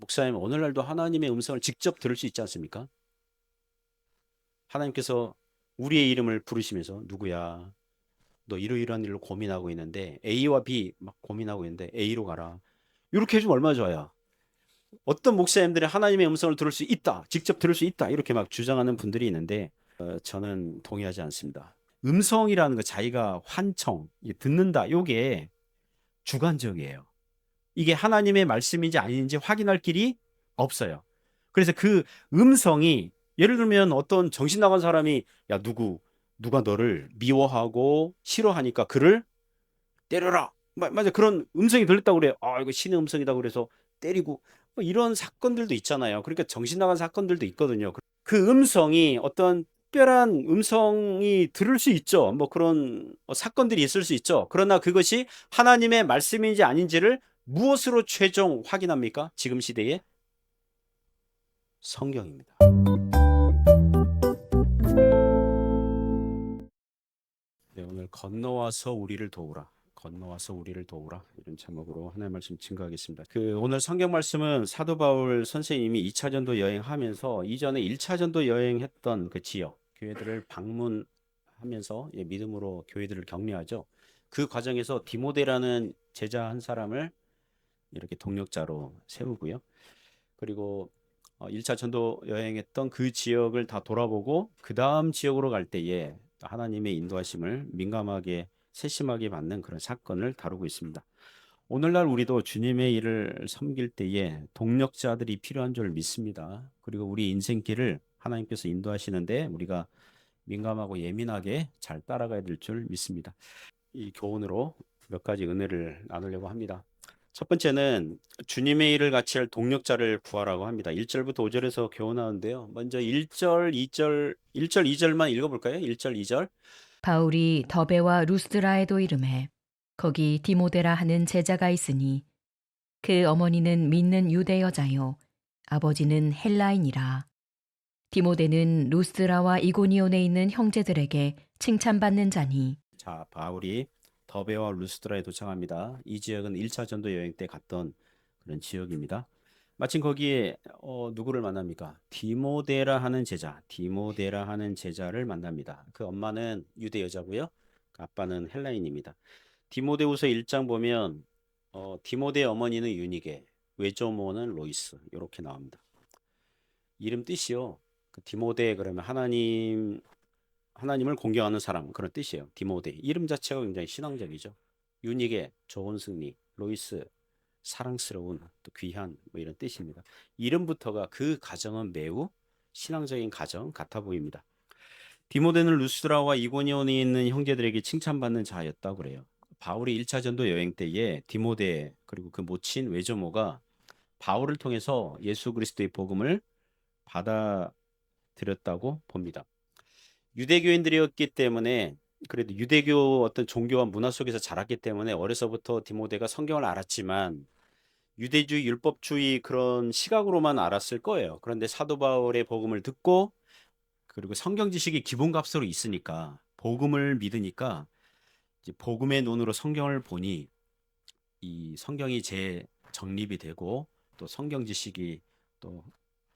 목사님, 오늘날도 하나님의 음성을 직접 들을 수 있지 않습니까? 하나님께서 우리의 이름을 부르시면서 누구야? 너 이러이러한 일로 고민하고 있는데 A와 B 막 고민하고 있는데 A로 가라. 이렇게 해주면 얼마나 좋아요. 어떤 목사님들이 하나님의 음성을 들을 수 있다, 직접 들을 수 있다 이렇게 막 주장하는 분들이 있는데 저는 동의하지 않습니다. 음성이라는 거 자기가 환청, 듣는다 요게 주관적이에요. 이게 하나님의 말씀인지 아닌지 확인할 길이 없어요. 그래서 그 음성이 예를 들면 어떤 정신 나간 사람이 야 누가 너를 미워하고 싫어하니까 그를 때려라. 맞아. 그런 음성이 들렸다고 그래요. 아, 이거 신의 음성이다 그래서 때리고 뭐 이런 사건들도 있잖아요. 그러니까 정신 나간 사건들도 있거든요. 그 음성이 어떤 특별한 음성이 들을 수 있죠. 뭐 그런 사건들이 있을 수 있죠. 그러나 그것이 하나님의 말씀인지 아닌지를 무엇으로 최종 확인합니까? 지금 시대에 성경입니다. 네, 오늘 건너와서 우리를 도우라. 건너와서 우리를 도우라. 이런 제목으로 하나님의 말씀 증거하겠습니다. 오늘 성경 말씀은 사도 바울 선생님이 2차 전도 여행하면서 이전에 1차 전도 여행했던 그 지역 교회들을 방문하면서 믿음으로 교회들을 격려하죠. 그 과정에서 디모데라는 제자 한 사람을 이렇게 동력자로 세우고요. 그리고 1차 전도 여행했던 그 지역을 다 돌아보고 그 다음 지역으로 갈 때에 하나님의 인도하심을 민감하게 세심하게 받는 그런 사건을 다루고 있습니다. 오늘날 우리도 주님의 일을 섬길 때에 동력자들이 필요한 줄 믿습니다. 그리고 우리 인생길을 하나님께서 인도하시는데 우리가 민감하고 예민하게 잘 따라가야 될 줄 믿습니다. 이 교훈으로 몇 가지 은혜를 나누려고 합니다. 첫 번째는 주님의 일을 같이 할 동력자를 구하라고 합니다. 1절부터 5절에서 교훈하는데요. 먼저 1절, 2절, 1절, 2절만 읽어볼까요? 1절, 2절. 바울이 더베와 루스드라에도 이름해 거기 디모데라 하는 제자가 있으니 그 어머니는 믿는 유대 여자요 아버지는 헬라인이라. 디모데는 루스드라와 이고니온에 있는 형제들에게 칭찬받는 자니. 자, 바울이 더베와 루스드라에 도착합니다. 이 지역은 1차 전도 여행 때 갔던 그런 지역입니다. 마침 거기에 누구를 만납니까? 디모데라 하는 제자, 디모데라 하는 제자를 만납니다. 그 엄마는 유대 여자고요. 그 아빠는 헬라인입니다. 디모데후서 1장 보면 디모데 어머니는 유니게, 외조모는 로이스 이렇게 나옵니다. 이름 뜻이요. 그 디모데 그러면 하나님을 공경하는 사람 그런 뜻이에요. 디모데 이름 자체가 굉장히 신앙적이죠. 유니게 좋은 승리, 로이스 사랑스러운 또 귀한 뭐 이런 뜻입니다. 이름부터가 그 가정은 매우 신앙적인 가정 같아 보입니다. 디모데는 루스드라와 이고니온에 있는 형제들에게 칭찬받는 자였다고 그래요. 바울이 1차 전도 여행 때에 디모데 그리고 그 모친 외조모가 바울을 통해서 예수 그리스도의 복음을 받아들였다고 봅니다. 유대교인들이었기 때문에 그래도 유대교 어떤 종교와 문화 속에서 자랐기 때문에 어려서부터 디모데가 성경을 알았지만 유대주의 율법주의 그런 시각으로만 알았을 거예요. 그런데 사도 바울의 복음을 듣고 그리고 성경 지식이 기본값으로 있으니까 복음을 믿으니까 이제 복음의 눈으로 성경을 보니 이 성경이 제 정립이 되고 또 성경 지식이 또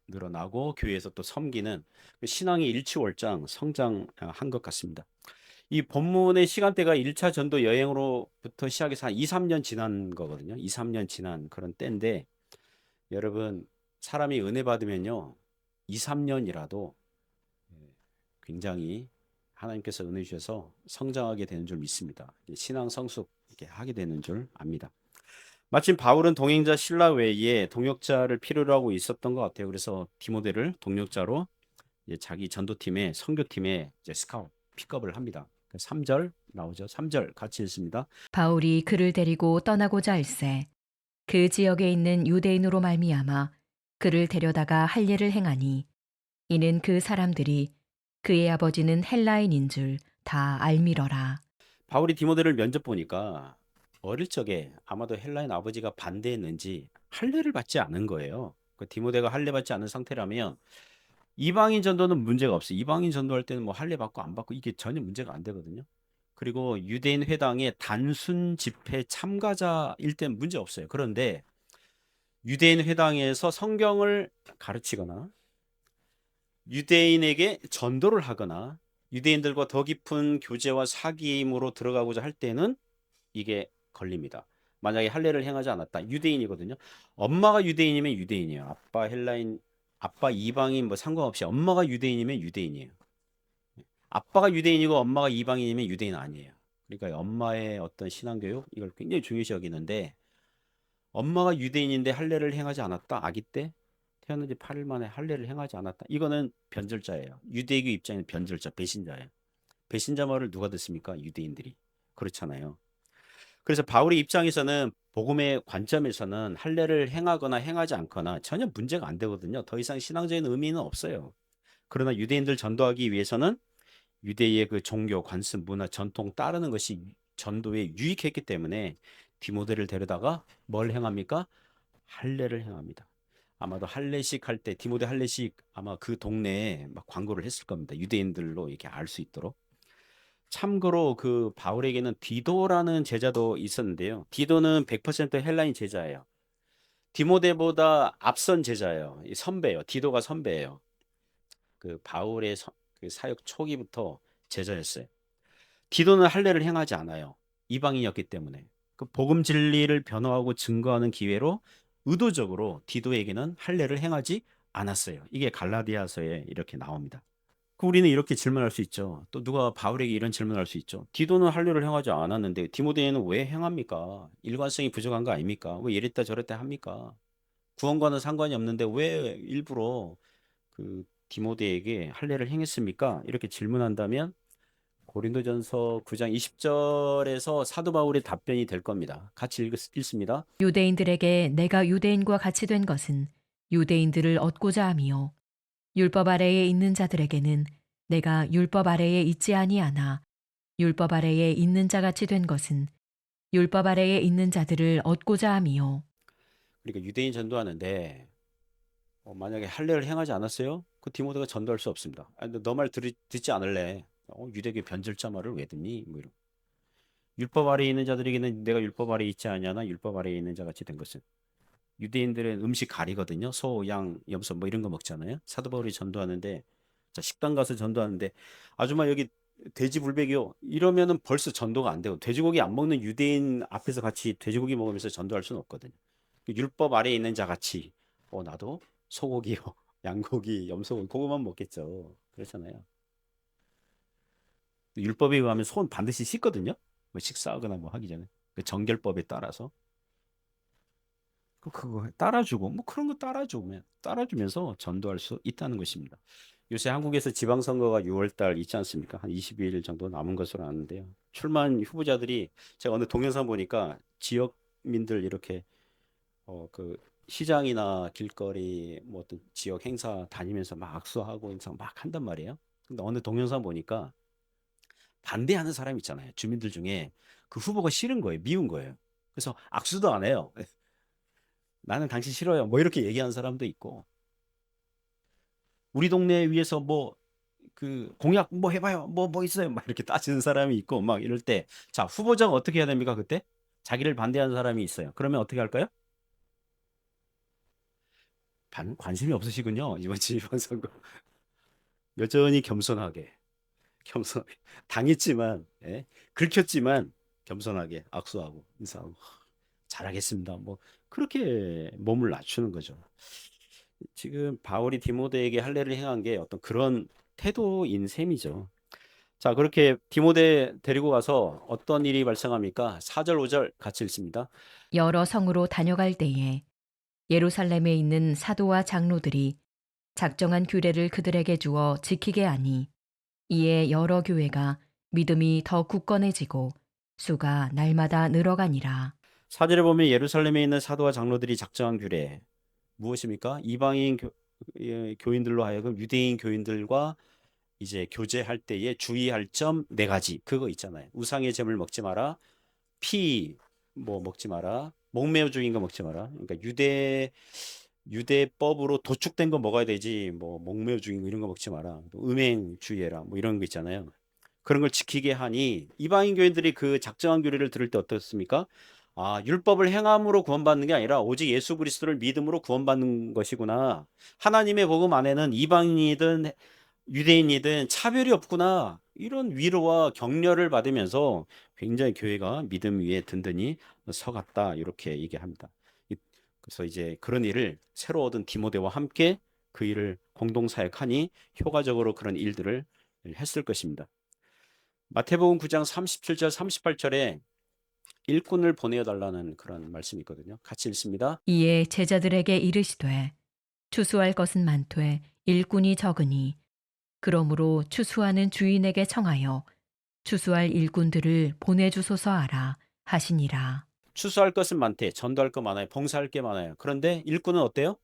늘어나고 교회에서 또 섬기는 그 신앙의 일취월장 성장한 것 같습니다. 이 본문의 시간대가 1차 전도 여행으로부터 시작해서 한 2, 3년 지난 거거든요. 2, 3년 지난 그런 때인데 여러분 사람이 은혜 받으면요. 2, 3년이라도 굉장히 하나님께서 은혜 주셔서 성장하게 되는 줄 믿습니다. 신앙 성숙 이렇게 하게 되는 줄 압니다. 마침 바울은 동행자 신라 외에 동역자를 필요로 하고 있었던 것 같아요. 그래서 디모데를 동역자로 이제 자기 전도팀의 선교팀에 이제 스카웃 픽업을 합니다. 3절 나오죠. 3절 같이 읽습니다. 바울이 그를 데리고 떠나고자 할세 그 지역에 있는 유대인으로 말미암아 그를 데려다가 할 일을 행하니 이는 그 사람들이 그의 아버지는 헬라인인 줄 다 알미러라. 바울이 디모데를 면접 보니까 어릴 적에 아마도 헬라인 아버지가 반대했는지 할례를 받지 않은 거예요. 그 디모데가 할례 받지 않은 상태라면 이방인 전도는 문제가 없어요. 이방인 전도할 때는 뭐 할례 받고 안 받고 이게 전혀 문제가 안 되거든요. 그리고 유대인 회당의 단순 집회 참가자일 땐 문제 없어요. 그런데 유대인 회당에서 성경을 가르치거나 유대인에게 전도를 하거나 유대인들과 더 깊은 교제와 사귐으로 들어가고자 할 때는 이게 걸립니다. 만약에 할례를 행하지 않았다. 유대인이거든요. 엄마가 유대인이면 유대인이에요. 아빠 헬라인, 아빠 이방인 뭐 상관없이 엄마가 유대인이면 유대인이에요. 아빠가 유대인이고 엄마가 이방인이면 유대인 아니에요. 그러니까 엄마의 어떤 신앙교육 이걸 굉장히 중요시 여기는데 엄마가 유대인인데 할례를 행하지 않았다. 아기 때 태어난 지 8일 만에 할례를 행하지 않았다. 이거는 변절자예요. 유대교 입장에는 변절자, 배신자예요. 배신자 말을 누가 듣습니까? 유대인들이. 그렇잖아요. 그래서 바울의 입장에서는 복음의 관점에서는 할례를 행하거나 행하지 않거나 전혀 문제가 안 되거든요. 더 이상 신앙적인 의미는 없어요. 그러나 유대인들 전도하기 위해서는 유대의 그 종교, 관습, 문화, 전통 따르는 것이 전도에 유익했기 때문에 디모데를 데려다가 뭘 행합니까? 할례를 행합니다. 아마도 할례식 할 때 디모데 할례식 아마 그 동네에 막 광고를 했을 겁니다. 유대인들로 이렇게 알 수 있도록. 참고로 그 바울에게는 디도라는 제자도 있었는데요. 디도는 100% 헬라인 제자예요. 디모데보다 앞선 제자예요. 선배예요. 디도가 선배예요. 그 바울의 그 사역 초기부터 제자였어요. 디도는 할례를 행하지 않아요. 이방인이었기 때문에. 그 복음 진리를 변호하고 증거하는 기회로 의도적으로 디도에게는 할례를 행하지 않았어요. 이게 갈라디아서에 이렇게 나옵니다. 우리는 이렇게 질문할 수 있죠. 또 누가 바울에게 이런 질문할 수 있죠. 디도는 할례를 행하지 않았는데 디모데는 왜 행합니까? 일관성이 부족한 거 아닙니까? 왜 이랬다 저랬다 합니까? 구원과는 상관이 없는데 왜 일부러 그 디모데에게 할례를 행했습니까? 이렇게 질문한다면 고린도전서 9장 20절에서 사도 바울의 답변이 될 겁니다. 같이 읽습니다. 유대인들에게 내가 유대인과 같이 된 것은 유대인들을 얻고자 함이요 율법 아래에 있는 자들에게는 내가 율법 아래에 있지 아니하나 율법 아래에 있는 자 같이 된 것은 율법 아래에 있는 자들을 얻고자 함이요 그러니까 유대인 전도하는데 만약에 할례를 행하지 않았어요? 그 디모데가 전도할 수 없습니다. 너 말 듣지 않을래. 유대교 변절자 말을 왜 듣니? 뭐 이런. 율법 아래에 있는 자들에게는 내가 율법 아래에 있지 않냐나 율법 아래에 있는 자 같이 된 것은 유대인들은 음식 가리거든요. 소, 양, 염소 뭐 이런 거 먹잖아요. 사도 바울이 전도하는데 자, 식당 가서 전도하는데 아줌마 여기 돼지 불백이요. 이러면은 벌써 전도가 안 되고 돼지고기 안 먹는 유대인 앞에서 같이 돼지고기 먹으면서 전도할 수는 없거든요. 율법 아래에 있는 자 같이 나도 소고기요, 양고기, 염소고기 그거만 먹겠죠. 그렇잖아요. 율법에 의하면 손 반드시 씻거든요. 뭐 식사하거나 뭐 하기 전에 그 정결법에 따라서 그거 따라주고 뭐 그런 거 따라주면서 전도할 수 있다는 것입니다. 요새 한국에서 지방선거가 6월달 있지 않습니까? 한 22일 정도 남은 것으로 아는데요. 출마한 후보자들이 제가 어느 동영상 보니까 지역민들 이렇게 그 시장이나 길거리 뭐 어떤 지역 행사 다니면서 막 악수하고 행사 막 한단 말이에요. 근데 어느 동영상 보니까 반대하는 사람 있잖아요. 주민들 중에 그 후보가 싫은 거예요. 미운 거예요. 그래서 악수도 안 해요. 나는 당신 싫어요. 뭐 이렇게 얘기하는 사람도 있고 우리 동네 위에서 뭐 그 공약 뭐 해봐요. 뭐 있어요. 막 이렇게 따지는 사람이 있고 막 이럴 때 자 후보자가 어떻게 해야 됩니까? 그때 자기를 반대하는 사람이 있어요. 그러면 어떻게 할까요? 관심이 없으시군요. 이번 지방선거 여전히 겸손하게 당했지만 예? 긁혔지만 겸손하게 악수하고 인사하고 잘하겠습니다. 뭐 그렇게 몸을 낮추는 거죠. 지금 바울이 디모데에게 할례를 행한 게 어떤 그런 태도인 셈이죠. 자, 그렇게 디모데 데리고 가서 어떤 일이 발생합니까? 4절, 5절 같이 읽습니다. 여러 성으로 다녀갈 때에 예루살렘에 있는 사도와 장로들이 작정한 규례를 그들에게 주어 지키게 하니 이에 여러 교회가 믿음이 더 굳건해지고 수가 날마다 늘어가니라. 4절에 보면 예루살렘에 있는 사도와 장로들이 작정한 규례 무엇입니까? 이방인 교인들로 하여금 유대인 교인들과 이제 교제할 때에 주의할 점 네 가지 그거 있잖아요. 우상의 제물 먹지 마라. 피 뭐 먹지 마라. 목매어 죽인 거 먹지 마라. 그러니까 유대법으로 도축된 거 먹어야 되지. 뭐 목매어 죽인 거 이런 거 먹지 마라. 또 음행 주의해라. 뭐 이런 거 있잖아요. 그런 걸 지키게 하니 이방인 교인들이 그 작정한 규례를 들을 때 어떻습니까? 아, 율법을 행함으로 구원받는 게 아니라 오직 예수 그리스도를 믿음으로 구원받는 것이구나. 하나님의 복음 안에는 이방인이든 유대인이든 차별이 없구나. 이런 위로와 격려를 받으면서 굉장히 교회가 믿음 위에 든든히 서갔다. 이렇게 얘기합니다. 그래서 이제 그런 일을 새로 얻은 디모데와 함께 그 일을 공동 사역하니 효과적으로 그런 일들을 했을 것입니다. 마태복음 9장 37절 38절에 일꾼을 보내어 달라는 그런 말씀이 있거든요. 같이 읽습니다. 이에 제자들에게 이르시되 추수할 것은 많되 일꾼이 적으니 그러므로 추수하는 주인에게 청하여 추수할 일꾼들을 보내주소서 하라 하시니라. 추수할 것은 많대. 전도할 거 많아요. 봉사할 게 많아요. 그런데 일꾼은 어때요?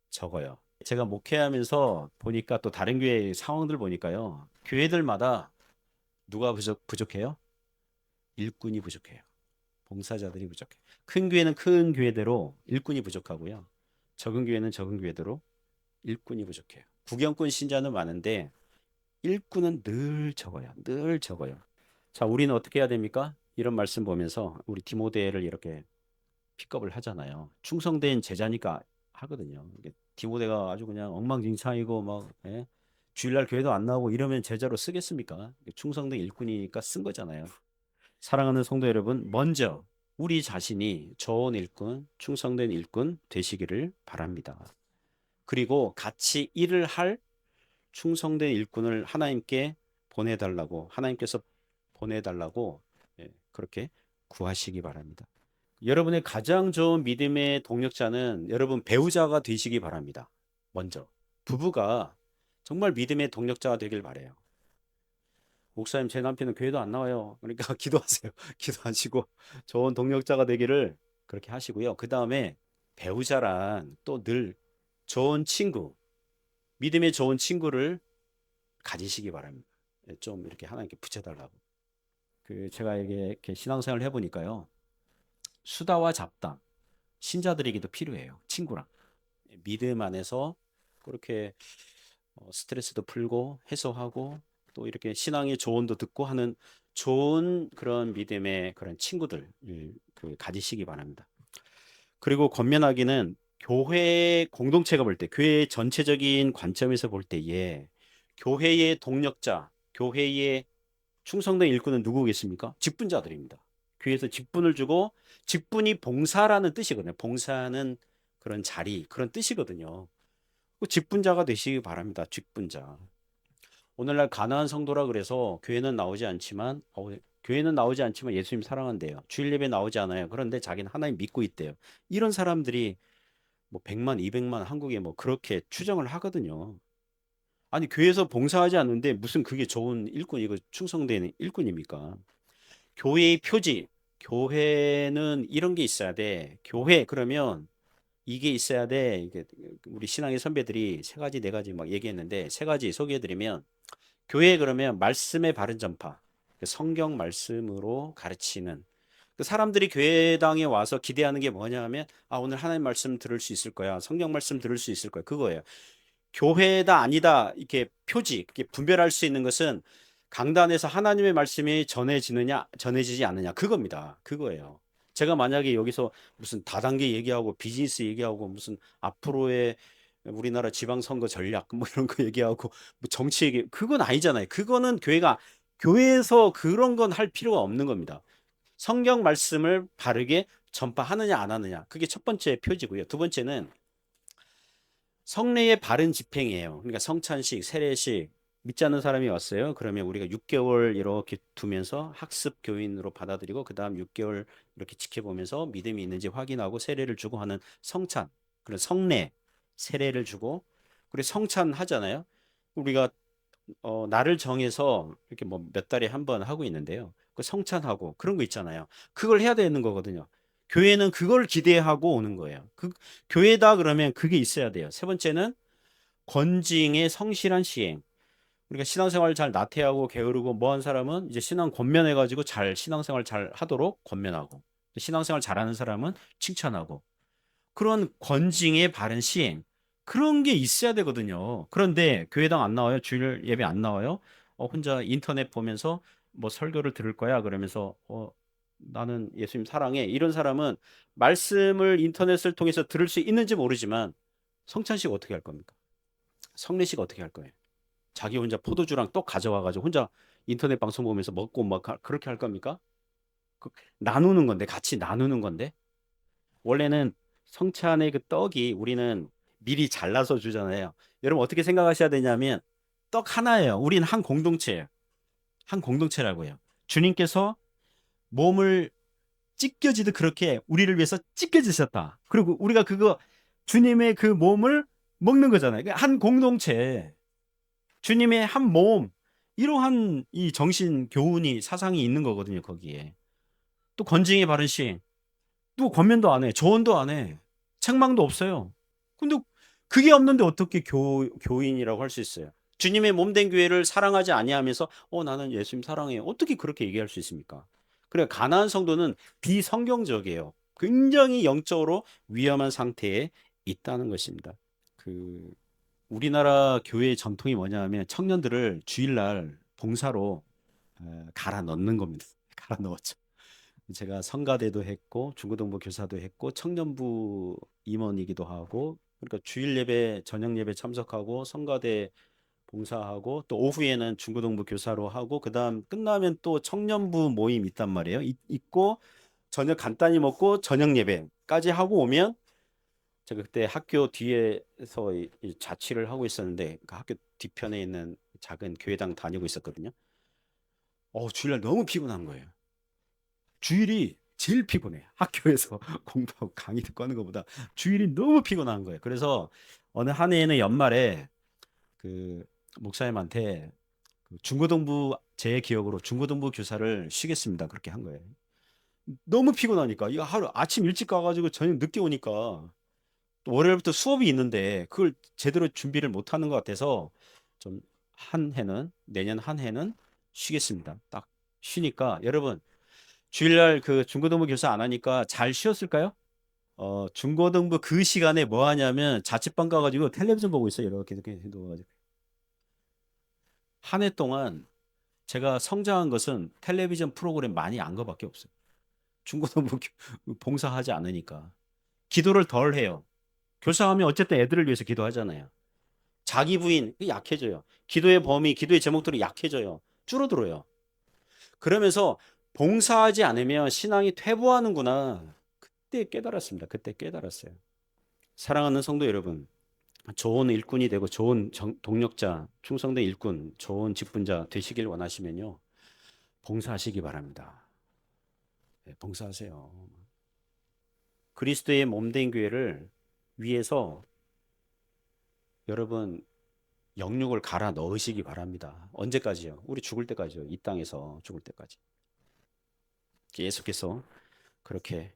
적어요. 제가 목회하면서 보니까 또 다른 교회 상황들 보니까요. 교회들마다 누가 부족해요? 일꾼이 부족해요. 봉사자들이 부족해요. 큰 교회는 큰 교회대로 일꾼이 부족하고요. 적은 교회는 적은 교회대로 일꾼이 부족해요. 구경꾼 신자는 많은데 일꾼은 늘 적어요. 늘 적어요. 자, 우리는 어떻게 해야 됩니까? 이런 말씀 보면서 우리 디모데를 이렇게 픽업을 하잖아요. 충성된 제자니까 하거든요. 디모데가 아주 그냥 엉망진창이고 막 예? 주일날 교회도 안 나오고 이러면 제자로 쓰겠습니까? 충성된 일꾼이니까 쓴 거잖아요. 사랑하는 성도 여러분, 먼저 우리 자신이 좋은 일꾼, 충성된 일꾼 되시기를 바랍니다. 그리고 같이 일을 할 충성된 일꾼을 하나님께 보내달라고, 하나님께서 보내달라고 그렇게 구하시기 바랍니다. 여러분의 가장 좋은 믿음의 동력자는 여러분 배우자가 되시기 바랍니다. 먼저 부부가 정말 믿음의 동력자가 되길 바래요. 목사님, 제 남편은 교회도 안 나와요. 그러니까 기도하세요. 기도하시고 좋은 동력자가 되기를 그렇게 하시고요. 그 다음에 배우자란 또 늘 좋은 친구, 믿음의 좋은 친구를 가지시기 바랍니다. 좀 이렇게 하나님께 붙여달라고. 제가 이렇게 신앙생활을 해보니까요. 수다와 잡담, 신자들에게도 필요해요. 친구랑. 믿음 안에서 그렇게 스트레스도 풀고 해소하고 또 이렇게 신앙의 조언도 듣고 하는 좋은 그런 믿음의 그런 친구들 가지시기 바랍니다. 그리고 권면하기는 교회 공동체가 볼 때, 교회 전체적인 관점에서 볼 때에 교회의 동력자, 교회의 충성된 일꾼은 누구겠습니까? 직분자들입니다. 교회에서 직분을 주고 직분이 봉사라는 뜻이거든요. 봉사는 그런 자리, 그런 뜻이거든요. 직분자가 되시기 바랍니다. 직분자. 오늘날 가난한 성도라 그래서 교회는 나오지 않지만 예수님 사랑한대요. 주일 예배 나오지 않아요. 그런데 자기는 하나님 믿고 있대요. 이런 사람들이 뭐 100만, 200만 한국에 뭐 그렇게 추정을 하거든요. 아니 교회에서 봉사하지 않는데 무슨 그게 좋은 일꾼 이거 충성되는 일꾼입니까? 교회의 표지, 교회는 이런 게 있어야 돼. 교회 그러면 이게 있어야 돼. 이게 우리 신앙의 선배들이 세 가지 네 가지 막 얘기했는데 세 가지 소개해드리면 교회 그러면 말씀의 바른 전파, 성경 말씀으로 가르치는 사람들이 교회당에 와서 기대하는 게 뭐냐 하면 아 오늘 하나님 말씀 들을 수 있을 거야. 성경 말씀 들을 수 있을 거야. 그거예요. 교회다 아니다 이렇게 표지 그렇게 분별할 수 있는 것은 강단에서 하나님의 말씀이 전해지느냐 전해지지 않느냐 그겁니다. 그거예요. 제가 만약에 여기서 무슨 다단계 얘기하고 비즈니스 얘기하고 무슨 앞으로의 우리나라 지방선거 전략 뭐 이런 거 얘기하고 뭐 정치 얘기 그건 아니잖아요. 그거는 교회에서 그런 건 할 필요가 없는 겁니다. 성경 말씀을 바르게 전파하느냐 안 하느냐 그게 첫 번째 표지고요. 두 번째는 성례의 바른 집행이에요. 그러니까 성찬식, 세례식 믿지 않는 사람이 왔어요. 그러면 우리가 6개월 이렇게 두면서 학습 교인으로 받아들이고 그 다음 6개월 이렇게 지켜보면서 믿음이 있는지 확인하고 세례를 주고 하는 성찬, 그런 성례, 세례를 주고 그리고 성찬 하잖아요. 우리가 날을 정해서 이렇게 뭐 몇 달에 한 번 하고 있는데요. 그 성찬하고 그런 거 있잖아요. 그걸 해야 되는 거거든요. 교회는 그걸 기대하고 오는 거예요. 교회다 그러면 그게 있어야 돼요. 세 번째는 권징의 성실한 시행. 우리가 신앙생활 잘 나태하고 게으르고 뭐한 사람은 이제 신앙 권면해가지고 잘 신앙생활 잘 하도록 권면하고 신앙생활 잘하는 사람은 칭찬하고 그런 권징의 바른 시행 그런 게 있어야 되거든요. 그런데 교회당 안 나와요. 주일 예배 안 나와요. 혼자 인터넷 보면서 뭐 설교를 들을 거야 그러면서 나는 예수님 사랑해. 이런 사람은 말씀을 인터넷을 통해서 들을 수 있는지 모르지만 성찬식 어떻게 할 겁니까? 성례식 어떻게 할 거예요? 자기 혼자 포도주랑 떡 가져와가지고 혼자 인터넷 방송 보면서 먹고 막 그렇게 할 겁니까? 그 나누는 건데, 같이 나누는 건데. 원래는 성찬의 그 떡이 우리는 미리 잘라서 주잖아요. 여러분 어떻게 생각하셔야 되냐면 떡 하나예요. 우리는 한 공동체예요. 한 공동체라고요. 주님께서 몸을 찢겨지듯 그렇게 우리를 위해서 찢겨지셨다. 그리고 우리가 그거 주님의 그 몸을 먹는 거잖아요. 그러니까 한 공동체, 주님의 한 몸, 이러한 이 정신 교훈이 사상이 있는 거거든요. 거기에 또 건징이 바른 시행, 또 권면도 안 해, 조언도 안 해, 책망도 없어요. 근데 그게 없는데 어떻게 교인이라고 할 수 있어요? 주님의 몸된 교회를 사랑하지 아니하면서 나는 예수님 사랑해요. 어떻게 그렇게 얘기할 수 있습니까? 그래 가나안 성도는 비성경적이에요. 굉장히 영적으로 위험한 상태에 있다는 것입니다. 그 우리나라 교회의 전통이 뭐냐면 청년들을 주일날 봉사로 갈아 넣는 겁니다. 갈아 넣었죠. 제가 성가대도 했고 중고등부 교사도 했고 청년부 임원이기도 하고 그러니까 주일 예배 저녁 예배 참석하고 성가대 봉사하고 또 오후에는 중고등부 교사로 하고 그다음 끝나면 또 청년부 모임 있단 말이에요. 있고 저녁 간단히 먹고 저녁 예배까지 하고 오면 제가 그때 학교 뒤에서 이 자취를 하고 있었는데 그 학교 뒤편에 있는 작은 교회당 다니고 있었거든요. 주일날 너무 피곤한 거예요. 주일이 제일 피곤해. 학교에서 공부하고 강의 듣고 하는 것보다 주일이 너무 피곤한 거예요. 그래서 어느 한 해에는 연말에 그 목사님한테 그 중고등부 제 기억으로 중고등부 교사를 쉬겠습니다. 그렇게 한 거예요. 너무 피곤하니까 이거 하루 아침 일찍 가가지고 저녁 늦게 오니까 또 월요일부터 수업이 있는데 그걸 제대로 준비를 못 하는 것 같아서 좀 한 해는 내년 한 해는 쉬겠습니다. 딱 쉬니까 여러분 주일날 그 중고등부 교사 안 하니까 잘 쉬었을까요? 중고등부 그 시간에 뭐 하냐면 자취방 가가지고 텔레비전 보고 있어요. 이렇게 해둬가지고 한 해 동안 제가 성장한 것은 텔레비전 프로그램 많이 안 거밖에 없어요. 중고등부 봉사하지 않으니까 기도를 덜 해요. 교사하면 어쨌든 애들을 위해서 기도하잖아요. 자기 부인 약해져요. 기도의 범위, 기도의 제목들이 약해져요. 줄어들어요. 그러면서 봉사하지 않으면 신앙이 퇴보하는구나. 그때 깨달았습니다. 그때 깨달았어요. 사랑하는 성도 여러분, 좋은 일꾼이 되고 좋은 동력자, 충성된 일꾼, 좋은 직분자 되시길 원하시면요. 봉사하시기 바랍니다. 네, 봉사하세요. 그리스도의 몸된 교회를 위해서 여러분 영육을 갈아 넣으시기 바랍니다. 언제까지요? 우리 죽을 때까지요. 이 땅에서 죽을 때까지. 계속해서 그렇게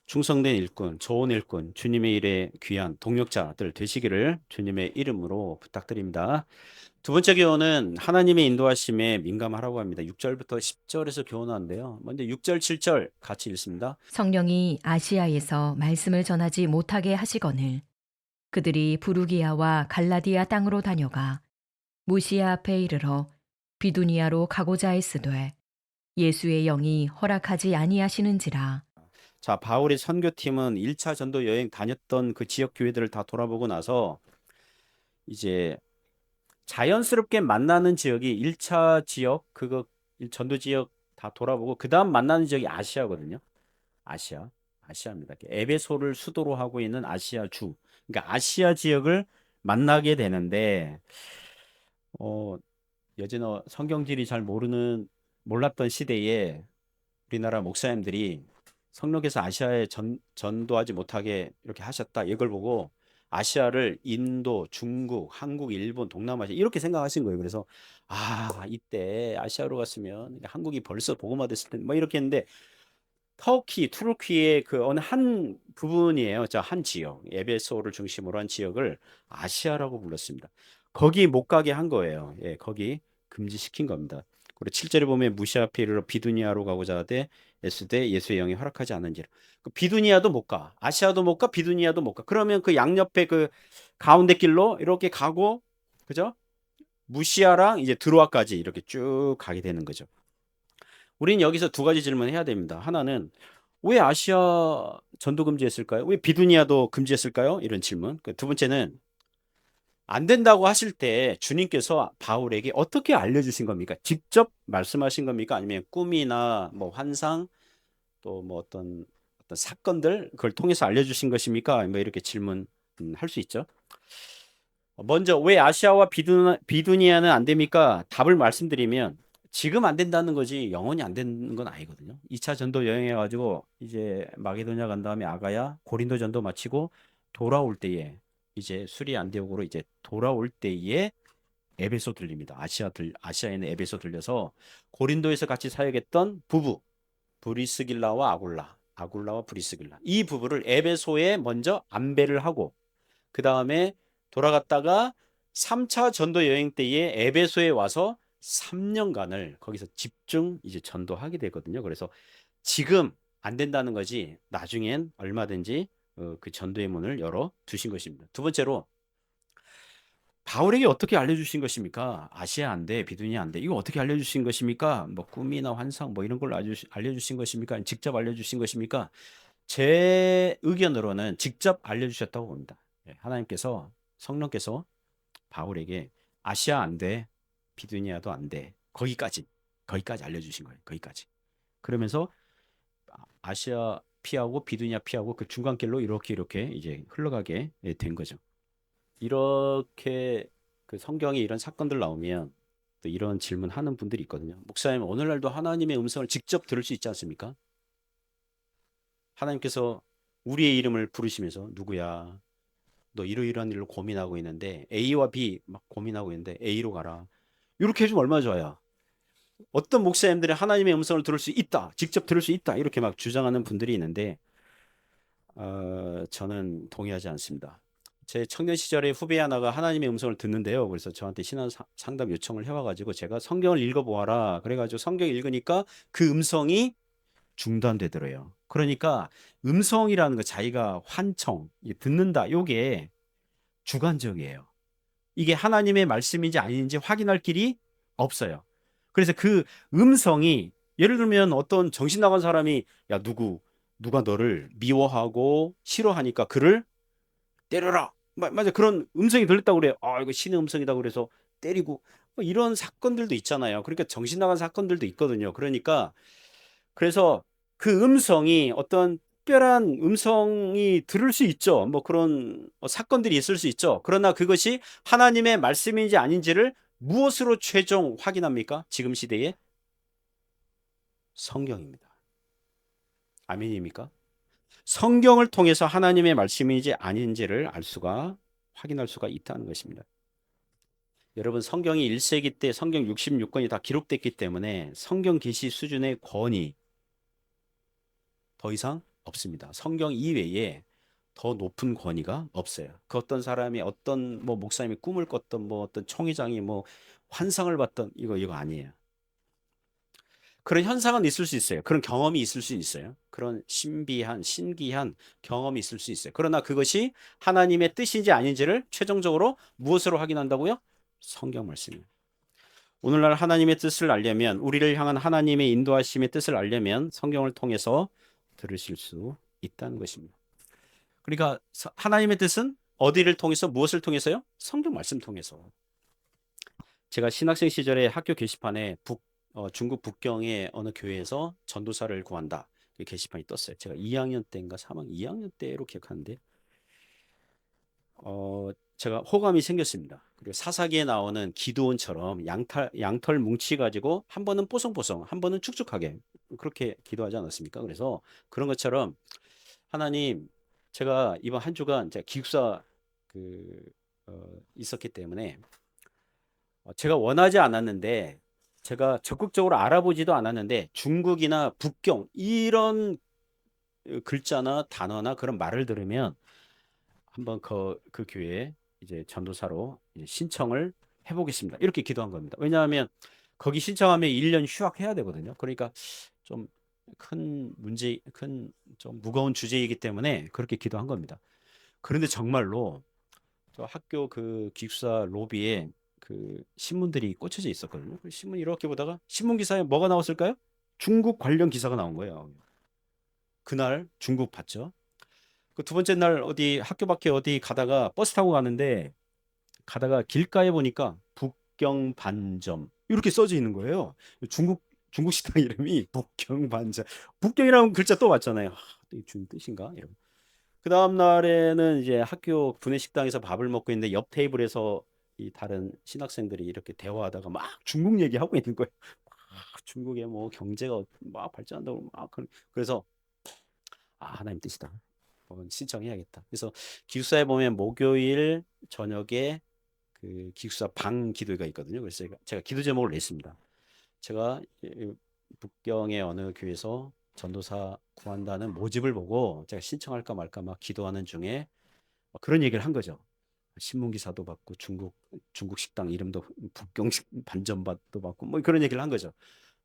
충성된 일꾼, 좋은 일꾼, 주님의 일에 귀한 동력자들 되시기를 주님의 이름으로 부탁드립니다. 두 번째 교훈은 하나님의 인도하심에 민감하라고 합니다. 6절부터 10절에서 교훈하는데요. 먼저 6절, 7절 같이 읽습니다. 성령이 아시아에서 말씀을 전하지 못하게 하시거늘 그들이 부르기아와 갈라디아 땅으로 다녀가 무시아 앞에 이르러 비두니아로 가고자 했으되 예수의 영이 허락하지 아니하시는지라. 자, 바울의 선교팀은 1차 전도 여행 다녔던 그 지역 교회들을 다 돌아보고 나서 이제 자연스럽게 만나는 지역이 1차 지역, 그거 전도 지역 다 돌아보고 그다음 만나는 지역이 아시아거든요. 아시아입니다. 에베소를 수도로 하고 있는 아시아 주. 그러니까 아시아 지역을 만나게 되는데 예전에 성경지리 잘 몰랐던 시대에 우리나라 목사님들이 성령께서 아시아에 전도하지 못하게 이렇게 하셨다. 이걸 보고 아시아를 인도, 중국, 한국, 일본, 동남아시아 이렇게 생각하신 거예요. 그래서 이때 아시아로 갔으면 한국이 벌써 복음화 됐을 텐데 뭐 이렇게 했는데 투르키의 그 어느 한 부분이에요. 한 지역, 에베소를 중심으로 한 지역을 아시아라고 불렀습니다. 거기 못 가게 한 거예요. 예, 거기 금지시킨 겁니다. 그리고 7절에 보면 무시아 앞에 이르러 비두니아로 가고자 하되 에스대 예수의 영이 허락하지 않은지라. 그 비두니아도 못 가, 아시아도 못 가, 비두니아도 못 가. 그러면 그 양옆에 그 가운데 길로 이렇게 가고, 그죠? 무시아랑 이제 드로아까지 이렇게 쭉 가게 되는 거죠. 우리는 여기서 두 가지 질문을 해야 됩니다. 하나는 왜 아시아 전도 금지했을까요? 왜 비두니아도 금지했을까요? 이런 질문. 두 번째는 안 된다고 하실 때 주님께서 바울에게 어떻게 알려주신 겁니까? 직접 말씀하신 겁니까? 아니면 꿈이나 뭐 환상 또 뭐 어떤 사건들 그걸 통해서 알려주신 것입니까? 뭐 이렇게 질문 할 수 있죠. 먼저 왜 아시아와 비두니아는 안 됩니까? 답을 말씀드리면 지금 안 된다는 거지 영원히 안 되는 건 아니거든요. 2차 전도 여행해 가지고 이제 마게도냐 간 다음에 아가야 고린도 전도 마치고 돌아올 때에 이제 수리 안디옥으로 이제 돌아올 때에 에베소 들립니다. 아시아에 있는 에베소 들려서 고린도에서 같이 사역했던 부부 브리스길라와 아굴라와 브리스길라 이 부부를 에베소에 먼저 안배를 하고 그 다음에 돌아갔다가 3차 전도 여행 때에 에베소에 와서 3년간을 거기서 집중 이제 전도하게 되거든요. 그래서 지금 안 된다는 거지 나중엔 얼마든지 그 전도의 문을 열어 두신 것입니다. 두 번째로 바울에게 어떻게 알려주신 것입니까? 아시아 안 돼, 비두니아 안 돼. 이거 어떻게 알려주신 것입니까? 뭐 꿈이나 환상 뭐 이런 걸 알려주신 것입니까? 아니면 직접 알려주신 것입니까? 제 의견으로는 직접 알려주셨다고 봅니다. 하나님께서 성령께서 바울에게 아시아 안 돼, 비두니아도 안 돼. 거기까지 알려주신 거예요. 거기까지. 그러면서 아시아 피하고 비두니아 피하고 그 중간길로 이렇게 이제 흘러가게 된 거죠. 이렇게 그 성경에 이런 사건들 나오면 또 이런 질문하는 분들이 있거든요. 목사님, 오늘날도 하나님의 음성을 직접 들을 수 있지 않습니까? 하나님께서 우리의 이름을 부르시면서 누구야? 너 이러이러한 일로 고민하고 있는데 A와 B 막 고민하고 있는데 A로 가라. 이렇게 해주면 얼마나 좋아요. 어떤 목사님들이 하나님의 음성을 들을 수 있다, 직접 들을 수 있다 이렇게 막 주장하는 분들이 있는데 저는 동의하지 않습니다. 제 청년 시절에 후배 하나가 하나님의 음성을 듣는데요. 그래서 저한테 신앙 상담 요청을 해와가지고 제가 성경을 읽어보아라. 그래가지고 성경 읽으니까 그 음성이 중단되더래요. 그러니까 음성이라는 거 자기가 환청, 듣는다. 요게 주관적이에요. 이게 하나님의 말씀인지 아닌지 확인할 길이 없어요. 그래서 그 음성이 예를 들면 어떤 정신 나간 사람이 야 누가 너를 미워하고 싫어하니까 그를 때려라. 맞아. 그런 음성이 들렸다고 그래요. 아, 이거 신의 음성이다 그래서 때리고 뭐 이런 사건들도 있잖아요. 그러니까 정신 나간 사건들도 있거든요. 그러니까 그래서 그 음성이 어떤 특별한 음성이 들을 수 있죠. 뭐 그런 사건들이 있을 수 있죠. 그러나 그것이 하나님의 말씀인지 아닌지를 무엇으로 최종 확인합니까? 지금 시대에 성경입니다. 아멘입니까? 성경을 통해서 하나님의 말씀인지 아닌지를 확인할 수가 있다는 것입니다. 여러분 성경이 1세기 때 성경 66권이 다 기록됐기 때문에 성경 계시 수준의 권위 더 이상 없습니다. 성경 이외에 더 높은 권위가 없어요. 그 어떤 사람이 어떤 뭐 목사님이 꿈을 꿨던 뭐 어떤 총회장이 뭐 환상을 봤던 이거 아니에요. 그런 현상은 있을 수 있어요. 그런 경험이 있을 수 있어요. 그런 신기한 경험이 있을 수 있어요. 그러나 그것이 하나님의 뜻인지 아닌지를 최종적으로 무엇으로 확인한다고요? 성경 말씀이에요. 오늘날 하나님의 뜻을 알려면 우리를 향한 하나님의 인도하심의 뜻을 알려면 성경을 통해서 들으실 수 있다는 것입니다. 그러니까 하나님의 뜻은 어디를 통해서 무엇을 통해서요? 성경 말씀 통해서. 제가 신학생 시절에 학교 게시판에 중국 북경의 어느 교회에서 전도사를 구한다. 그 게시판이 떴어요. 제가 2학년 때인가 3학년 2학년 때로 기억하는데 제가 호감이 생겼습니다. 그리고 사사기에 나오는 기드온처럼 양털 뭉치 가지고 한 번은 뽀송뽀송, 한 번은 축축하게 그렇게 기도하지 않았습니까? 그래서 그런 것처럼 하나님, 제가 이번 한 주간 제가 기숙사 있었기 때문에 제가 원하지 않았는데 제가 적극적으로 알아보지도 않았는데 중국이나 북경 이런 글자나 단어나 그런 말을 들으면 한번 그 교회에 이제 전도사로 이제 신청을 해보겠습니다. 이렇게 기도한 겁니다. 왜냐하면 거기 신청하면 1년 휴학해야 되거든요. 그러니까 좀 좀 무거운 주제이기 때문에 그렇게 기도한 겁니다. 그런데 정말로 저 학교 그 기숙사 로비에 그 신문들이 꽂혀져 있었거든요. 그 신문 이렇게 보다가 신문 기사에 뭐가 나왔을까요? 중국 관련 기사가 나온 거예요. 그날 중국 봤죠. 그 두 번째 날 어디 학교 밖에 어디 가다가 버스 타고 가다가 길가에 보니까 북경 반점 이렇게 써져 있는 거예요. 중국 식당 이름이 북경 반점. 북경이라는 글자 또 봤잖아요. 이게 준 뜻인가? 이런. 그 다음 날에는 이제 학교 구내식당에서 밥을 먹고 있는데 옆 테이블에서 이 다른 신학생들이 이렇게 대화하다가 막 중국 얘기하고 있는 거예요. 막 중국의 뭐 경제가 막 발전한다고 막 그래서 하나님 뜻이다. 신청해야겠다. 그래서 기숙사에 보면 목요일 저녁에 그 기숙사 방 기도회가 있거든요. 그래서 제가 기도 제목을 냈습니다. 제가 북경의 어느 교회에서 전도사 구한다는 모집을 보고 제가 신청할까 말까 막 기도하는 중에 그런 얘기를 한 거죠. 신문 기사도 받고 중국 식당 이름도 북경 반점밭도 받고 뭐 그런 얘기를 한 거죠.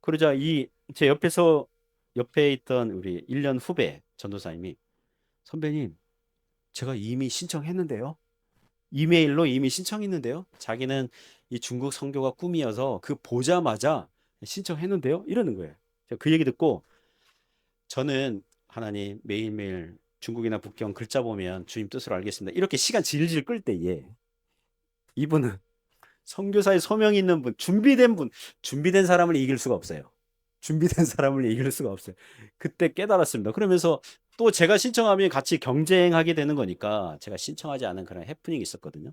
그러자 이 제 옆에 있던 우리 1년 후배 전도사님이 선배님 제가 이미 신청했는데요. 이메일로 이미 신청했는데요. 자기는 이 중국 선교가 꿈이어서 그 보자마자 신청했는데요. 이러는 거예요. 제가 그 얘기 듣고 저는 하나님 매일매일 중국이나 북경 글자 보면 주님 뜻으로 알겠습니다. 이렇게 시간 질질 끌 때에 이분은 선교사의 소명이 있는 분, 준비된 사람을 이길 수가 없어요. 준비된 사람을 이길 수가 없어요. 그때 깨달았습니다. 그러면서 또 제가 신청하면 같이 경쟁하게 되는 거니까 제가 신청하지 않은 그런 해프닝이 있었거든요.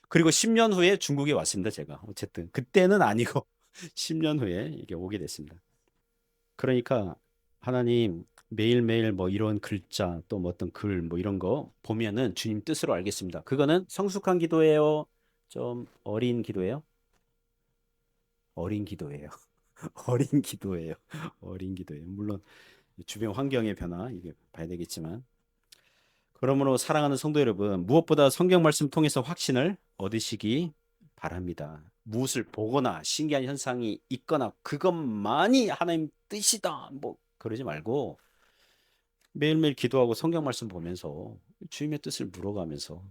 그리고 10년 후에 중국에 왔습니다. 제가 어쨌든 그때는 아니고 10년 후에 이게 오게 됐습니다. 그러니까 하나님 매일매일 뭐 이런 글자 또 뭐 어떤 글 뭐 이런 거 보면은 주님 뜻으로 알겠습니다. 그거는 성숙한 기도예요. 좀 어린 기도예요. 어린 기도예요. 어린 기도예요. 어린 기도예요. 물론 주변 환경의 변화 이게 봐야 되겠지만 그러므로 사랑하는 성도 여러분 무엇보다 성경 말씀 통해서 확신을 얻으시기 바랍니다. 무엇을 보거나 신기한 현상이 있거나 그것만이 하나님 뜻이다 뭐 그러지 말고 매일매일 기도하고 성경 말씀 보면서 주님의 뜻을 물어가면서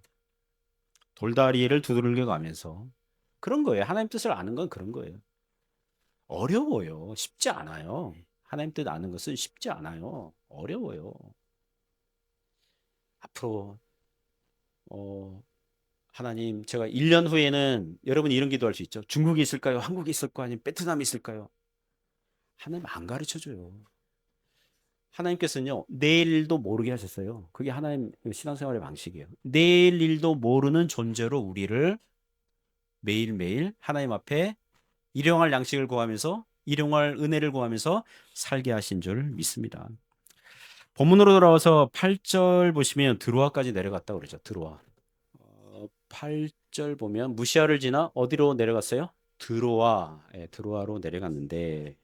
돌다리를 두드려 가면서 그런 거예요. 하나님 뜻을 아는 건 그런 거예요. 어려워요. 쉽지 않아요. 하나님 뜻 아는 것은 쉽지 않아요. 어려워요. 앞으로 하나님 제가 1년 후에는 여러분이 이런 기도할 수 있죠. 중국이 있을까요? 한국이 있을까요? 아니면 베트남이 있을까요? 하나님 안 가르쳐 줘요. 하나님께서는요. 내일 일도 모르게 하셨어요. 그게 하나님 신앙생활의 방식이에요. 내일 일도 모르는 존재로 우리를 매일매일 하나님 앞에 일용할 양식을 구하면서 일용할 은혜를 구하면서 살게 하신 줄 믿습니다. 본문으로 돌아와서 8절 보시면 드로아까지 내려갔다 그러죠. 드로아. 8절 보면 무시아를 지나 어디로 내려갔어요? 드로아. 드로아로 내려갔는데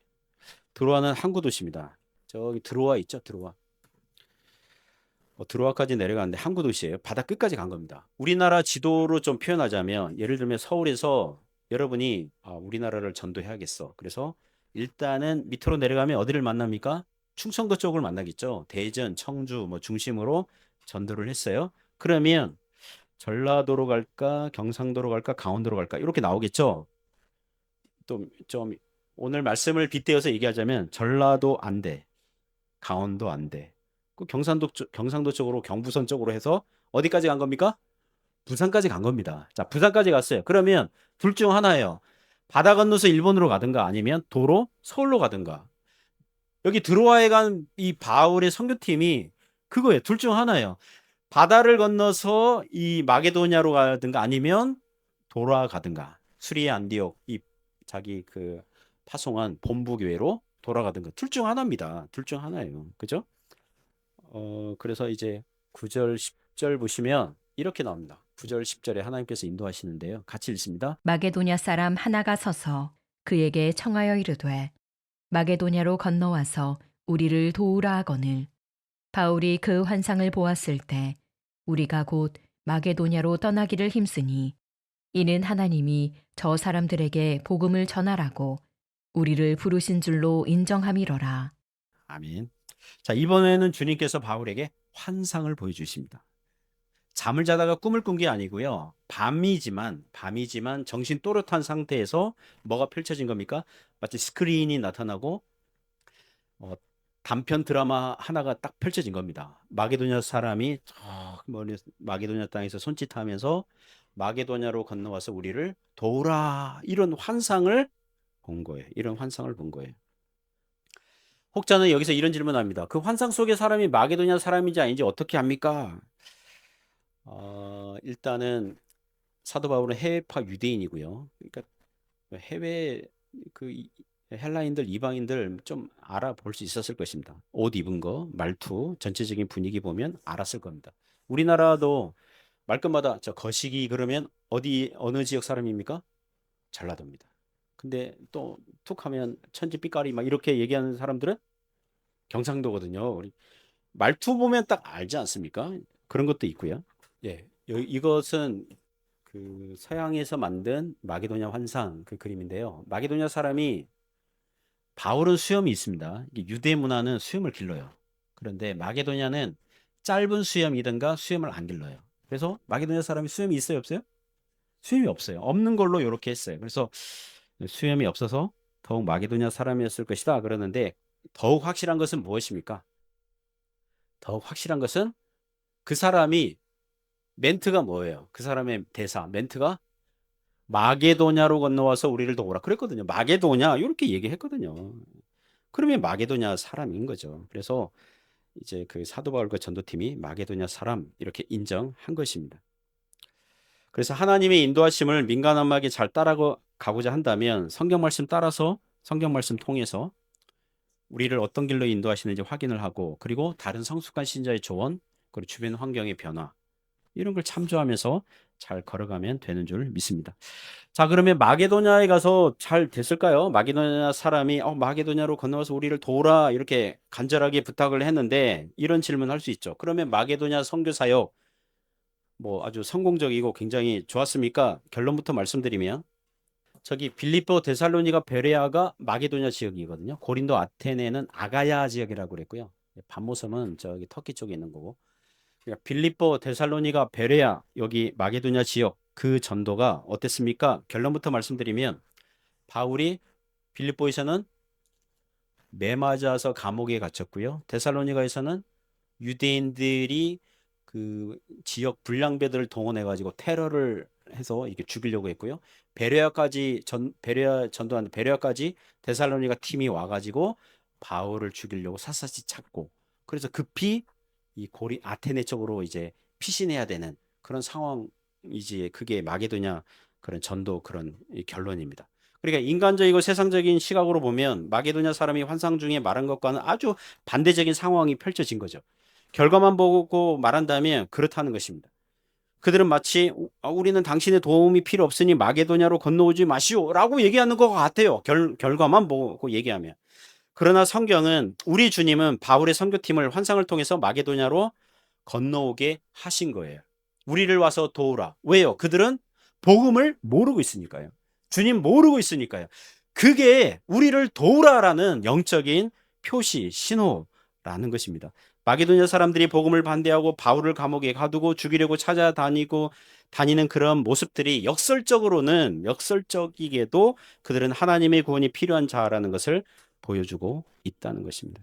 드로아는 항구 도시입니다. 저기 드로아 있죠? 드로아. 드로아까지 내려갔는데 항구 도시예요. 바다 끝까지 간 겁니다. 우리나라 지도로 좀 표현하자면 예를 들면 서울에서 여러분이 우리나라를 전도해야겠어. 그래서 일단은 밑으로 내려가면 어디를 만납니까? 충청도 쪽을 만나겠죠. 대전, 청주 뭐 중심으로 전도를 했어요. 그러면 전라도로 갈까, 경상도로 갈까, 강원도로 갈까 이렇게 나오겠죠. 또 좀 오늘 말씀을 빗대어서 얘기하자면 전라도 안 돼, 강원도 안 돼. 그 경상도 쪽으로 경부선 쪽으로 해서 어디까지 간 겁니까? 부산까지 간 겁니다. 자, 부산까지 갔어요. 그러면 둘 중 하나예요. 바다 건너서 일본으로 가든가 아니면 도로 서울로 가든가. 여기 드로아에 간 이 바울의 선교팀이 그거예요. 둘 중 하나예요. 바다를 건너서 이 마게도냐로 가든가 아니면 돌아가든가 수리의 안디옥 이 자기 그 파송한 본부 교회로 돌아가든가 둘 중 하나입니다. 둘 중 하나예요. 그죠? 그래서 이제 9절 10절 보시면 이렇게 나옵니다. 9절 10절에 하나님께서 인도하시는데요. 같이 읽습니다. 마게도냐 사람 하나가 서서 그에게 청하여 이르되 마게도냐로 건너와서 우리를 도우라 하거늘 바울이 그 환상을 보았을 때 우리가 곧 마게도냐로 떠나기를 힘쓰니 이는 하나님이 저 사람들에게 복음을 전하라고 우리를 부르신 줄로 인정함이러라. 아멘. 자, 이번에는 주님께서 바울에게 환상을 보여주십니다. 잠을 자다가 꿈을 꾼 게 아니고요. 밤이지만 정신 또렷한 상태에서 뭐가 펼쳐진 겁니까? 마치 스크린이 나타나고 어, 단편 드라마 하나가 딱 펼쳐진 겁니다. 마게도냐 사람이 저 멀리 마게도냐 땅에서 손짓하면서 마게도냐로 건너와서 우리를 도우라 이런 환상을 본 거예요. 이런 환상을 본 거예요. 혹자는 여기서 이런 질문합니다. 그 환상 속의 사람이 마게도냐 사람인지 아닌지 어떻게 합니까? 일단은 사도 바울은 해외파 유대인이고요. 그러니까 해외 헬라인들 이방인들 좀 알아볼 수 있었을 것입니다. 옷 입은 거, 말투, 전체적인 분위기 보면 알았을 겁니다. 우리나라도 말끝마다 저 거시기 그러면 어느 지역 사람입니까? 전라도입니다. 근데 또 툭 하면 천지 삐까리 막 이렇게 얘기하는 사람들은 경상도거든요. 우리 말투 보면 딱 알지 않습니까? 그런 것도 있고요. 예, 이것은 그 서양에서 만든 마게도냐 환상 그 그림인데요. 마게도냐 사람이 바울은 수염이 있습니다. 이게 유대 문화는 수염을 길러요. 그런데 마게도냐는 짧은 수염이든가 수염을 안 길러요. 그래서 마게도냐 사람이 수염이 있어요, 없어요? 수염이 없어요. 없는 걸로 이렇게 했어요. 그래서 수염이 없어서 더욱 마게도냐 사람이었을 것이다. 그러는데 더욱 확실한 것은 무엇입니까? 더욱 확실한 것은 그 사람이 멘트가 뭐예요? 그 사람의 대사, 멘트가 마게도냐로 건너와서 우리를 도우라 그랬거든요. 마게도냐 이렇게 얘기했거든요. 그러면 마게도냐 사람인 거죠. 그래서 이제 그 사도 바울과 전도팀이 마게도냐 사람 이렇게 인정한 것입니다. 그래서 하나님의 인도하심을 민감하게 잘 따라가고자 한다면 성경 말씀 따라서 성경 말씀 통해서 우리를 어떤 길로 인도하시는지 확인을 하고 그리고 다른 성숙한 신자의 조언 그리고 주변 환경의 변화 이런 걸 참조하면서 잘 걸어가면 되는 줄 믿습니다. 자, 그러면 마게도냐에 가서 잘 됐을까요? 마게도냐 사람이 마게도냐로 건너와서 우리를 도우라 이렇게 간절하게 부탁을 했는데 이런 질문할 수 있죠. 그러면 마게도냐 선교 사역 뭐 아주 성공적이고 굉장히 좋았습니까? 결론부터 말씀드리면 저기 빌립보 데살로니가 베레아가 마게도냐 지역이거든요. 고린도 아테네는 아가야 지역이라고 그랬고요. 반모섬은 저기 터키 쪽에 있는 거고. 그러니까 빌립보 데살로니가 베레아 여기 마게도냐 지역 그 전도가 어땠습니까? 결론부터 말씀드리면 바울이 빌립보에서는 매 맞아서 감옥에 갇혔고요. 데살로니가에서는 유대인들이 그 지역 불량배들을 동원해 가지고 테러를 해서 이렇게 죽이려고 했고요. 베레아 전도하는 베레아까지 데살로니가 팀이 와 가지고 바울을 죽이려고 샅샅이 찾고 그래서 급히 이 고리 아테네 쪽으로 이제 피신해야 되는 그런 상황이지 그게 마게도냐 그런 전도 그런 결론입니다. 그러니까 인간적이고 세상적인 시각으로 보면 마게도냐 사람이 환상 중에 말한 것과는 아주 반대적인 상황이 펼쳐진 거죠. 결과만 보고 말한다면 그렇다는 것입니다. 그들은 마치 우리는 당신의 도움이 필요 없으니 마게도냐로 건너오지 마시오라고 얘기하는 것 같아요. 결과만 보고 얘기하면. 그러나 성경은 우리 주님은 바울의 선교팀을 환상을 통해서 마게도냐로 건너오게 하신 거예요. 우리를 와서 도우라. 왜요? 그들은 복음을 모르고 있으니까요. 주님 모르고 있으니까요. 그게 우리를 도우라라는 영적인 표시, 신호라는 것입니다. 마게도냐 사람들이 복음을 반대하고 바울을 감옥에 가두고 죽이려고 다니는 그런 모습들이 역설적이게도 그들은 하나님의 구원이 필요한 자라는 것을 보여주고 있다는 것입니다.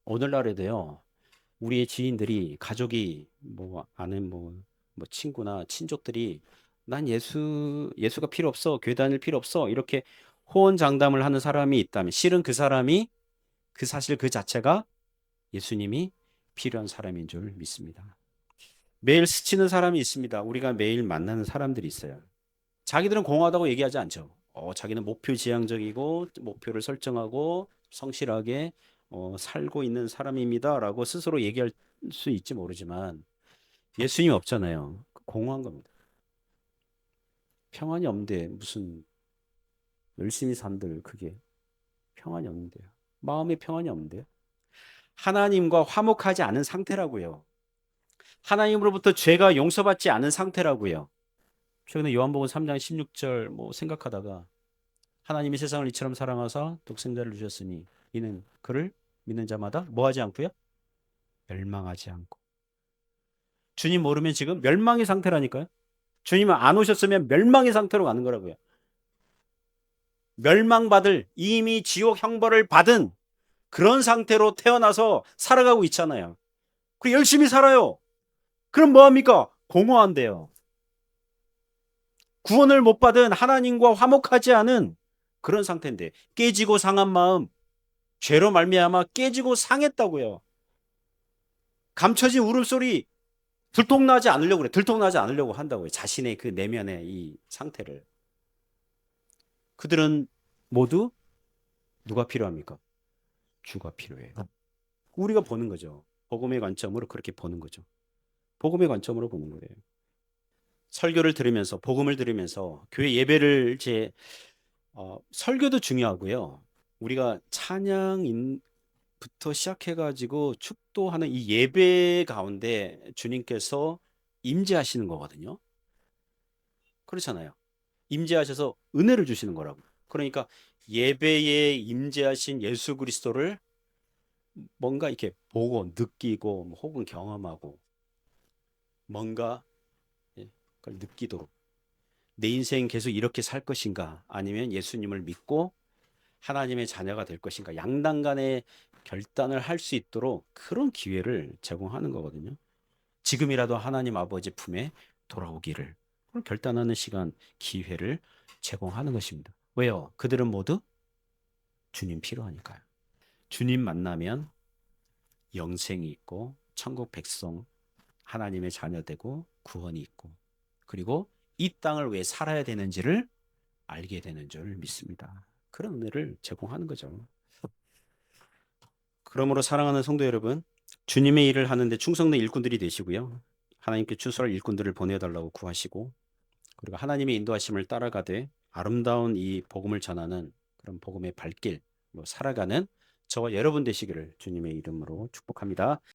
오늘날에도요. 우리의 지인들이 가족이 뭐 아는 뭐 친구나 친족들이 난 예수가 필요 없어. 교회 다닐 필요 없어. 이렇게 호언장담을 하는 사람이 있다면 실은 그 사실 그 자체가 예수님이 필요한 사람인 줄 믿습니다. 매일 스치는 사람이 있습니다. 우리가 매일 만나는 사람들이 있어요. 자기들은 공허하다고 얘기하지 않죠. 자기는 목표 지향적이고 목표를 설정하고 성실하게 살고 있는 사람입니다라고 스스로 얘기할 수 있지 모르지만 예수님 없잖아요. 공허한 겁니다. 평안이 없는데 무슨 열심히 산들 그게 평안이 없는데요. 마음에 평안이 없는데요. 하나님과 화목하지 않은 상태라고요. 하나님으로부터 죄가 용서받지 않은 상태라고요. 최근에 요한복음 3장 16절 생각하다가 하나님이 세상을 이처럼 사랑하사 독생자를 주셨으니 이는 그를 믿는 자마다 뭐하지 않고요? 멸망하지 않고. 주님 모르면 지금 멸망의 상태라니까요. 주님은 안 오셨으면 멸망의 상태로 가는 거라고요. 멸망받을 이미 지옥 형벌을 받은 그런 상태로 태어나서 살아가고 있잖아요. 그리고 열심히 살아요. 그럼 뭐합니까? 공허한데요. 구원을 못 받은 하나님과 화목하지 않은 그런 상태인데, 깨지고 상한 마음, 죄로 말미암아 깨지고 상했다고요. 감춰진 울음소리 들통나지 않으려고 그래. 들통나지 않으려고 한다고요. 자신의 그 내면의 이 상태를. 그들은 모두 누가 필요합니까? 주가 필요해요. 우리가 보는 거죠. 복음의 관점으로 그렇게 보는 거죠. 복음의 관점으로 보는 거예요. 설교를 들으면서, 복음을 들으면서 교회 예배를 설교도 중요하고요. 우리가 찬양부터 시작해가지고 축도하는 이 예배 가운데 주님께서 임재하시는 거거든요. 그렇잖아요. 임재하셔서 은혜를 주시는 거라고. 그러니까 예배에 임재하신 예수 그리스도를 뭔가 이렇게 보고 느끼고 혹은 경험하고 뭔가 그걸 느끼도록, 내 인생 계속 이렇게 살 것인가 아니면 예수님을 믿고 하나님의 자녀가 될 것인가, 양단간의 결단을 할 수 있도록 그런 기회를 제공하는 거거든요. 지금이라도 하나님 아버지 품에 돌아오기를 결단하는 시간, 기회를 제공하는 것입니다. 왜요? 그들은 모두 주님 필요하니까요. 주님 만나면 영생이 있고 천국 백성, 하나님의 자녀 되고 구원이 있고, 그리고 이 땅을 왜 살아야 되는지를 알게 되는 줄 믿습니다. 그런 은혜를 제공하는 거죠. 그러므로 사랑하는 성도 여러분, 주님의 일을 하는데 충성된 일꾼들이 되시고요. 하나님께 추수할 일꾼들을 보내달라고 구하시고, 그리고 하나님의 인도하심을 따라가되 아름다운 이 복음을 전하는 그런 복음의 발길, 살아가는 저와 여러분 되시기를 주님의 이름으로 축복합니다.